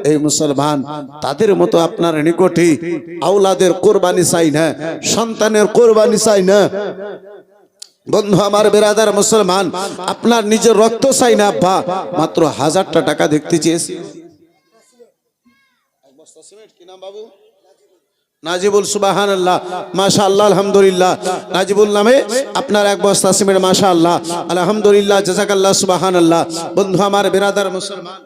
এই মুসলমান, তাদের মতো আপনার নিকটে আওলাদের কোরবানি চাই না, সন্তানের কোরবানি চাই না। বন্ধু আমার, বেরাদার মুসলমান, আপনার নিজের রক্ত চাই না আব্বা। মাত্র 1000টা টাকা দেখতে চেয়েছি। নাজিবুল, সুবহানাল্লাহ, মাশাআল্লাহ, আলহামদুলিল্লাহ। নাজিবুল নামে আপনার 1 বস্তা সিমেন্ট, মাশাআল্লাহ, আলহামদুলিল্লাহ, জাযাকাল্লাহ, সুবহানাল্লাহ। বন্ধু আমার, বেরাদার মুসলমান,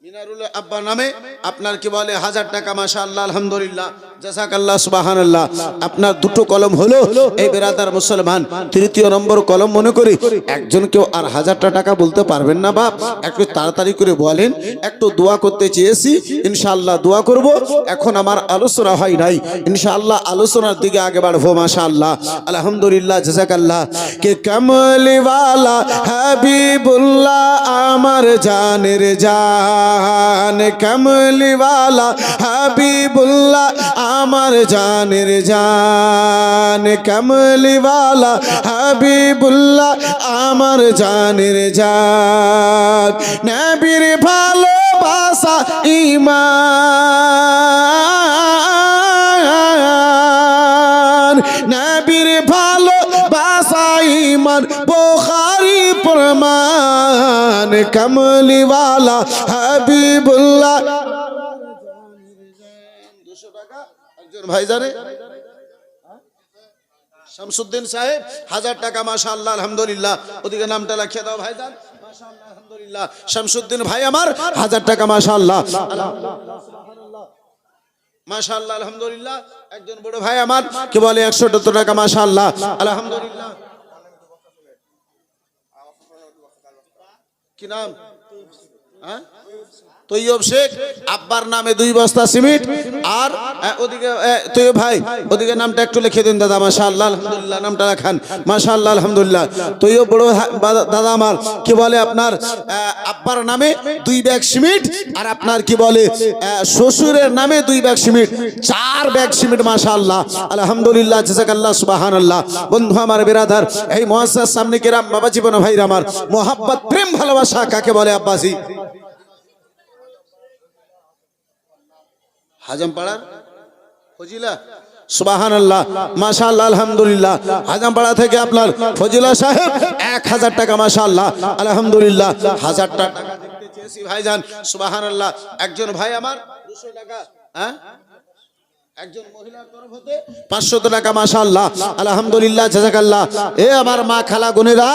মিনারুল আব্বা নামে আপনার কি বলে 1000 টাকা, মাশাআল্লাহ, আলহামদুলিল্লাহ। জাযাকাল্লাহ সুবহানাল্লাহ। আপনার দুটো কলম হলো এই বেরাদার মুসলমান। তৃতীয় নম্বর কলম মনে করি একজন কেউ আর 1000টা টাকা বলতে পারবেন না বাপ, একটু তাড়াতাড়ি করে বলেন। একটু দোয়া করতে চেয়েছি, ইনশাআল্লাহ দোয়া করব। এখন আমার আলোচনা হয় নাই, ইনশাআল্লাহ আলোচনার দিকে আগে বাড়বো। মাশাআল্লাহ, আলহামদুলিল্লাহ, জাযাকাল্লাহ। কে কামলিওয়ালা হাবিবুল্লাহ আমার জানের জান, কামলিওয়ালা হাবিবুল্লাহ আমার জানের জান, কামলিওয়ালা হাবিবুল্লাহ আমার জানের জান। নবীর ভালোবাসা ঈমান, নবীর ভালোবাসা ঈমান, বুখারী প্রমাণ, কামলিওয়ালা হাবিবুল্লাহ। 200 টাকা একজন ভাই জানে, শামসুদ্দিন সাহেব 1000 টাকা, মাশাআল্লাহ, আলহামদুলিল্লাহ। ওদিকে নামটা লিখে দাও ভাইজান, মাশাআল্লাহ, আলহামদুলিল্লাহ। শামসুদ্দিন ভাই আমার 1000 টাকা, মাশাআল্লাহ, মাশাআল্লাহ, আলহামদুলিল্লাহ। একজন বড় ভাই আমার কি বলে 100 টাকা, মাশাআল্লাহ, আলহামদুলিল্লাহ। কি নাম? হ্যাঁ, তৈয়ব শেখ। আব্বার নামে 2 বস্তা সিমেন্ট। আর ওদিকে তৈয়ব ভাই, ওদিকে নামটা একটু লিখে দিন দাদা, মাশাআল্লাহ, আলহামদুলিল্লাহ। নামটা রাখান, মাশাআল্লাহ, আলহামদুলিল্লাহ। তৈয়ব বড় দাদা আমার কি বলে আপনার আব্বার নামে 2 ব্যাগ সিমেন্ট, আর আপনার কি বলে শ্বশুরের নামে 2 ব্যাগ সিমেন্ট, 4 ব্যাগ সিমেন্ট, মাশাআল্লাহ, আলহামদুলিল্লাহ, জাযাকাল্লাহ, সুবহানাল্লাহ। বন্ধু আমার বিরাদার, এই মুআসসাস সামনে কিরাম বাবা জীবন ভাইরা আমার, মোহাব্বত প্রেম ভালোবাসা কাকে বলে আব্বাসি? হাজামপাড়ার ফজিলা, সুবহানাল্লাহ, মাশাআল্লাহ, আলহামদুলিল্লাহ। হাজামপাড়া থেকে আপনার ফজিলা সাহেব 1000 টাকা, মাশাআল্লাহ, আলহামদুলিল্লাহ। 1000 টাকা দেখতে চেয়েছি ভাইজান, সুবহানাল্লাহ। একজন ভাই আমার 200 টাকা, হ্যাঁ, একজন মহিলার তরফ হতে 500 টাকা, মাশাআল্লাহ, আলহামদুলিল্লাহ, জাযাকাল্লাহ। এ আমার মা খালা গুনেরা,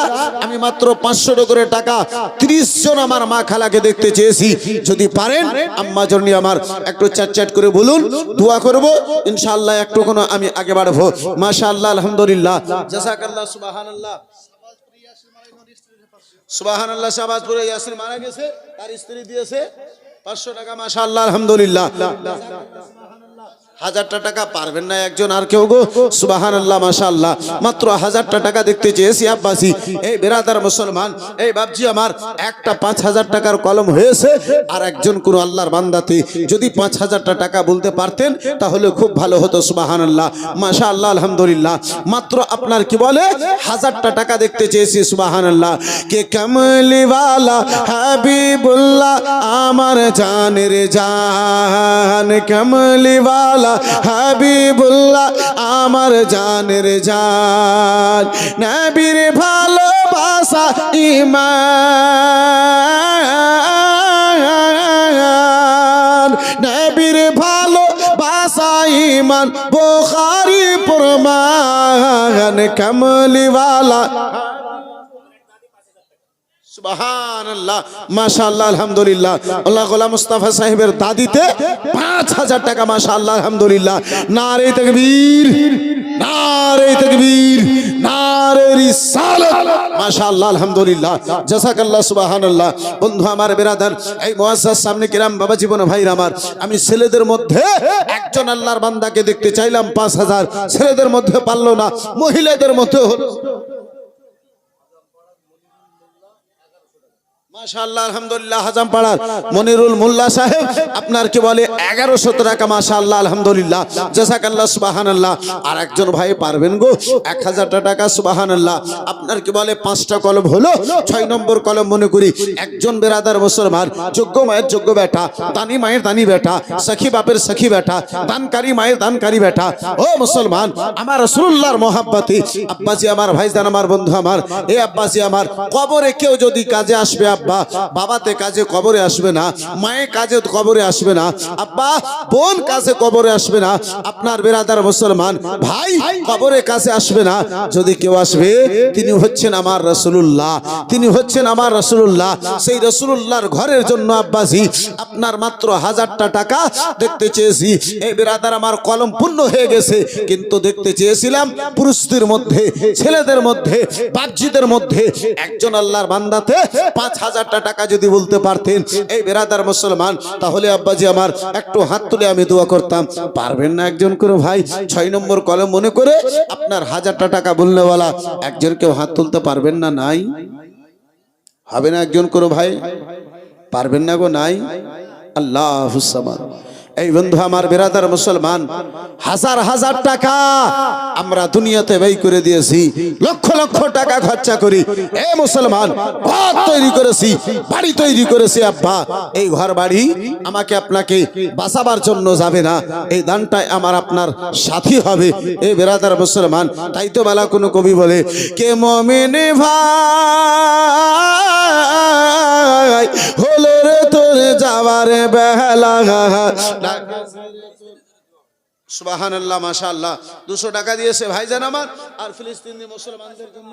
আমি মাত্র 500 করে টাকা 30 জন আমার মা খালাকে দেখতে চেয়েছি। যদি পারেন আম্মা জননী আমার একটু চ্যাট করে বলুন, দোয়া করব, ইনশাআল্লাহ একটু কোনো আমি আগে বাড়বো। মাশাআল্লাহ, আলহামদুলিল্লাহ, জাযাকাল্লাহ, সুবহানাল্লাহ, সুবহানাল্লাহ। শাহবাজপুরে ইয়াসির মারা গেছে, তার স্ত্রী দিয়েছে 500 টাকা, মাশাআল্লাহ, আলহামদুলিল্লাহ। 1000টা টাকা পারবেন না একজন আর কেউ গো, সুবহানাল্লাহ, মাশাআল্লাহ। মাত্র 1000টা টাকা দেখতে চেয়েছি আব্বাসি। এই বেরাদার মুসলমান, এই বাপজি আমার একটা 5000 টাকার কলম হয়েছে, আর একজন কোন আল্লাহর বান্দাতে যদি 5000টা টাকা বলতে পারতেন তাহলে খুব ভালো হতো, সুবহানাল্লাহ, মাশাআল্লাহ, আলহামদুলিল্লাহ। মাত্র আপনার কি বলে 1000টা টাকা দেখতে চেয়েছি, সুবহানাল্লাহ। কে কামলিওয়ালা হাবিবুল্লাহ আমার জানের জান, কামলিওয়ালা হাবিবুল্লাহ আমার জানের জান, নবীর ভালোবাসা ঈমান, নবীর ভালোবাসা ঈমান, বুখারী প্রমাণ, কামলিওয়ালা। সুবহানাল্লাহ, মাশাআল্লাহ, আলহামদুলিল্লাহ। আল্লাহ গোলাম মুস্তাফা সাহেবের দাদিতে 5000 টাকা, মাশাআল্লাহ, আলহামদুলিল্লাহ। নারে তাকবীর, নারে তাকবীর, নারে রিসালাত, মাশাআল্লাহ, আলহামদুলিল্লাহ, জাযাকাল্লাহ, সুবহানাল্লাহ। বন্ধু আমার বিরাদার, এই মুআসসাস সামনে কিরাম বাবা জীবন ভাইরা আমার, আমি ছেলেদের মধ্যে একজন আল্লাহর বান্দাকে দেখতে চাইলাম 5000, ছেলেদের মধ্যে পারলো না, মহিলাদের মধ্যে হলো, মাশাআল্লাহ, আলহামদুলিল্লাহ। হাজামপাড়ার মনিরুল মোল্লা সাহেব আপনার কি বলে 1100 টাকা, মাশাআল্লাহ, আলহামদুলিল্লাহ, জাযাকাল্লাহ, সুবহানাল্লাহ। আর একজন ভাই পারবেন গো 1000টা টাকা, সুবহানাল্লাহ। আপনার কি বলে 5টা কলম হলো, 6 নম্বর কলম মনে করি একজন বেরাদার মুসলমান, যোগ্য মায়ের যোগ্য বেটা, দানি মায়ের দানি বেটা, সখী বাপের সখী বেটা, দানকারী মায়ের দানকারী বেটা। ও মুসলমান, আমার রাসূলুল্লাহর মহব্বতে আব্বাসি আমার ভাইজান, আমার বন্ধু আমার, এই আব্বাসি আমার, কবরে কেউ যদি কাজে আসবে আব্বা বাবাতে কাজে কবরে আসবে না, মায়ে কাজে কবরে আসবে না, আব্বা বোন কাছে কবরে আসবে না, আপনার বেরাদার মুসলমান ভাই কবরে কাছে আসবে না। যদি কেউ আসবে তিনি হচ্ছেন আমার রাসূলুল্লাহ, তিনি হচ্ছেন আমার রাসূলুল্লাহ। সেই রাসূলুল্লাহর ঘরের জন্য আব্বাজি আপনার মাত্র 1000টা টাকা দেখতে চেয়েছি। এই বেরাদার আমার কলম পূর্ণ হয়ে গেছে, কিন্তু দেখতে চেয়েছিলাম পুরুষদের মধ্যে, ছেলেদের মধ্যে, বাপজিদের মধ্যে একজন আল্লাহর বান্দাতে 5000টা টাকা যদি বলতে পারতেন এই বেরাদার মুসলমান, তাহলে আব্বাজি আমার একটু হাত তুলে আমি দোয়া করতাম। পারবেন না একজন করে ভাই? 6 নম্বর কলম মনে করে আপনার 1000টা টাকা বলনেওয়ালা একজন কেউ হাত তুলতে পারবেন না? নাই হবে না একজন করে ভাই? পারবেন না গো? নাই। আল্লাহুস সামাদ। এই বন্ধু আমার বেরাদার মুসলমান, হাজার হাজার টাকা আমরা দুনিয়াতে ব্যয় করে দিয়েছি, লক্ষ লক্ষ টাকা খরচা করি। এ মুসলমান, ঘর তৈরি করেছি, বাড়ি তৈরি করেছি আব্বা। এই ঘর বাড়ি আমাকে আপনাকে বাঁচাবার জন্য যাবে না, এই দানটাই আমার আপনার সাথী হবে। এই বেরাদার মুসলমান, তাই তো বেলা কোনো কবি বলে, কে মুমিন ভাই হলো রে তোর যাবার বেলা। সুবহানাল্লাহ, মাশাআল্লাহ। 200 টাকা দিয়েছে ভাইজান আমার, আর ফিলিস্তিনি মুসলমানদের জন্য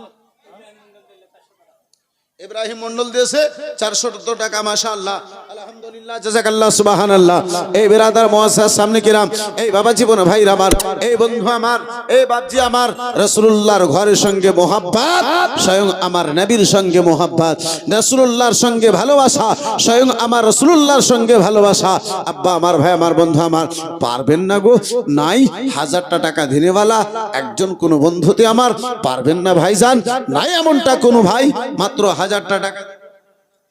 ইব্রাহিম মন্ডল দিয়েছে 400 টাকা, মাশাআল্লাহ, আলহামদুলিল্লাহ, জাযাকাল্লাহ, সুবহানাল্লাহ। এই বেরাদার মুআসসাস সামনে কিরাম, এই বাবা জীবন ভাই আমার, এই বন্ধু আমার, এই বাপজি আমার, রাসূলুল্লাহর ঘরের সঙ্গে মোহাব্বত, স্বয়ং আমার নবীর সঙ্গে মোহাব্বত, রাসূলুল্লাহর সঙ্গে ভালোবাসা, স্বয়ং আমার রাসূলুল্লাহর সঙ্গে ভালোবাসা। আব্বা আমার, ভাই আমার, বন্ধু আমার, পারবেন না গো? নাই 1000টা টাকা দিনেওয়ালা একজন কোন বন্ধুতে আমার পারবেন না ভাইজান? নাই এমনটা কোন ভাই? মাত্র 1000টা টাকা,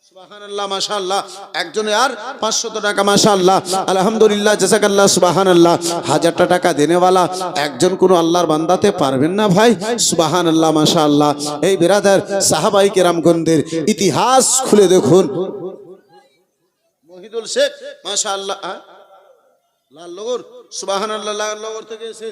সুবহানাল্লাহ, মাশাআল্লাহ। একজনে আর 500 টাকা, মাশাআল্লাহ, আলহামদুলিল্লাহ, জাযাকাল্লাহ, সুবহানাল্লাহ। 1000টা টাকা দেনেওয়ালা একজন কোন আল্লাহর বান্দাতে পারবেন না ভাই? সুবহানাল্লাহ, মাশাআল্লাহ। এই বেরাদার সাহাবায়ে কেরামগণদের ইতিহাস খুলে দেখুন। মহিদুল শেখ, মাশাআল্লাহ, লাল লগর, সুবহানাল্লাহ, লাল লগর থেকে এসে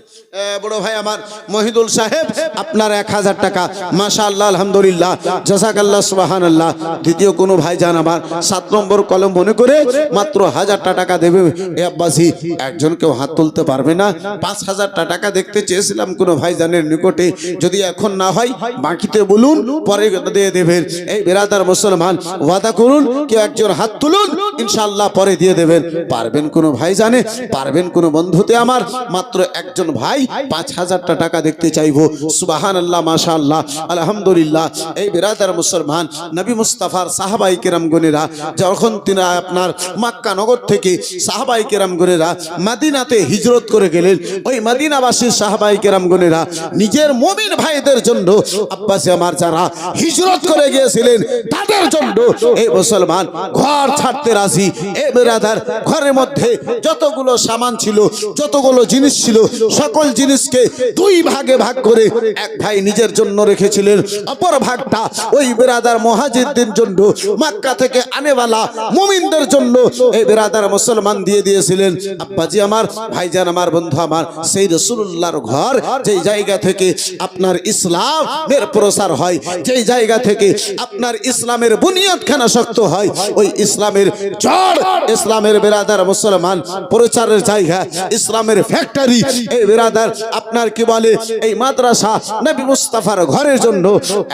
বড় ভাই আমার মহিদুল সাহেব, আপনার 1000 টাকা, মাশাআল্লাহ, আলহামদুলিল্লাহ, জাযাকাল্লাহ, সুবহানাল্লাহ। দ্বিতীয় কোন ভাই জান আমার 7 নম্বর কলম মনে করে মাত্র 1000টা টাকা দেবে। এ আব্বাসি একজন কেউ হাত তুলতে পারবে না? 5000টা টাকা দেখতে চেয়েছিলাম কোন ভাই জানের নিকটে, যদি এখন না হয় বাকিতে বলুন, পরে দিয়ে দেবেন। এই বেরাদার মুসলমান, ওয়াদা করুন, কেউ একজন হাত তুলুন, ইনশাআল্লাহ পরে দিয়ে দেবেন। পারবেন কোন ভাই জানে? পারবেন কোন বন্ধুতে আমার? মাত্র একজন ভাই 5000টা টাকা দেখতে চাইবো। সুবহানাল্লাহ, মাশাআল্লাহ, আলহামদুলিল্লাহ। এই বেরাদার মুসলমান, নবী মুস্তাফার সাহাবায়ে কেরামগণেরা যখন তিনি আপনার মক্কা নগর থেকে সাহাবায়ে কেরামগণেরা মদিনাতে হিজরত করে গেলেন, ওই মদিনাবাসী সাহাবায়ে কেরামগণেরা নিজের মুমিন ভাইদের জন্য, আব্বাসে আমার যারা হিজরত করে গিয়েছিলেন তাদের জন্য এই মুসলমান ঘর ছাড়তে রাজি। এই বেরাদার ঘরের মধ্যে যতগুলো সামান ছিল, যতগুলো জিনিস ছিল, সকল জিনিসকে 2 ভাগে ভাগ করে এক ভাই নিজের জন্য রেখেছিলেন, অপর ভাগটা ওই বেরাদার মুহাজিরদের জন্য, মক্কা থেকে আনেওয়ালা মুমিনদের জন্য এই বেরাদার মুসলমান দিয়ে দিয়েছিলেন। আব্বাজি আমার, ভাইজান আমার, বন্ধু আমার, সেই রাসূলুল্লাহর ঘর যেই জায়গা থেকে আপনার ইসলামের প্রসার হয়, যেই জায়গা থেকে আপনার ইসলামের বুনিয়াদখানা শক্ত হয়, ওই ইসলামের জড়, ইসলামের বেরাদার মুসলমান প্রচারের জায়গা, ইসলামের ফ্যাক্টরি, এই বেরাদার আপনার কি বলে এই মাদ্রাসা নবী মুস্তাফার ঘরের জন্য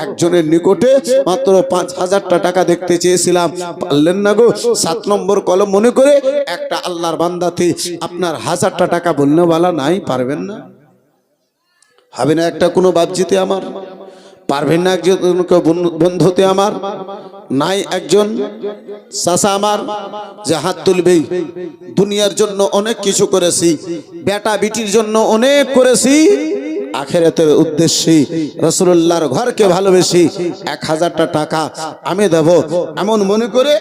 একজনের নিকটে মাত্র 5000টা টাকা দেখতে চেয়েছিলাম, পারলেন না গো। 7 নম্বর কলম মনে করে একটা আল্লাহর বান্দাতে আপনার 1000টা টাকা বলনেওয়ালা নাই? পারবেন না? হবে না একটা কোনো বাপজিতে আমার? পারবেন না একজন বন্ধুতে আমার? নাই একজন চাচা আমার যে হাত তুলবে? দুনিয়ার জন্য অনেক কিছু করেছি, বেটা বিটির জন্য অনেক করেছি, আখিরাতের উদ্দেশ্যে রাসূলুল্লাহর ঘরকে ভালোবেসি 1000টা টাকা আমি দেব, এমন মনে করে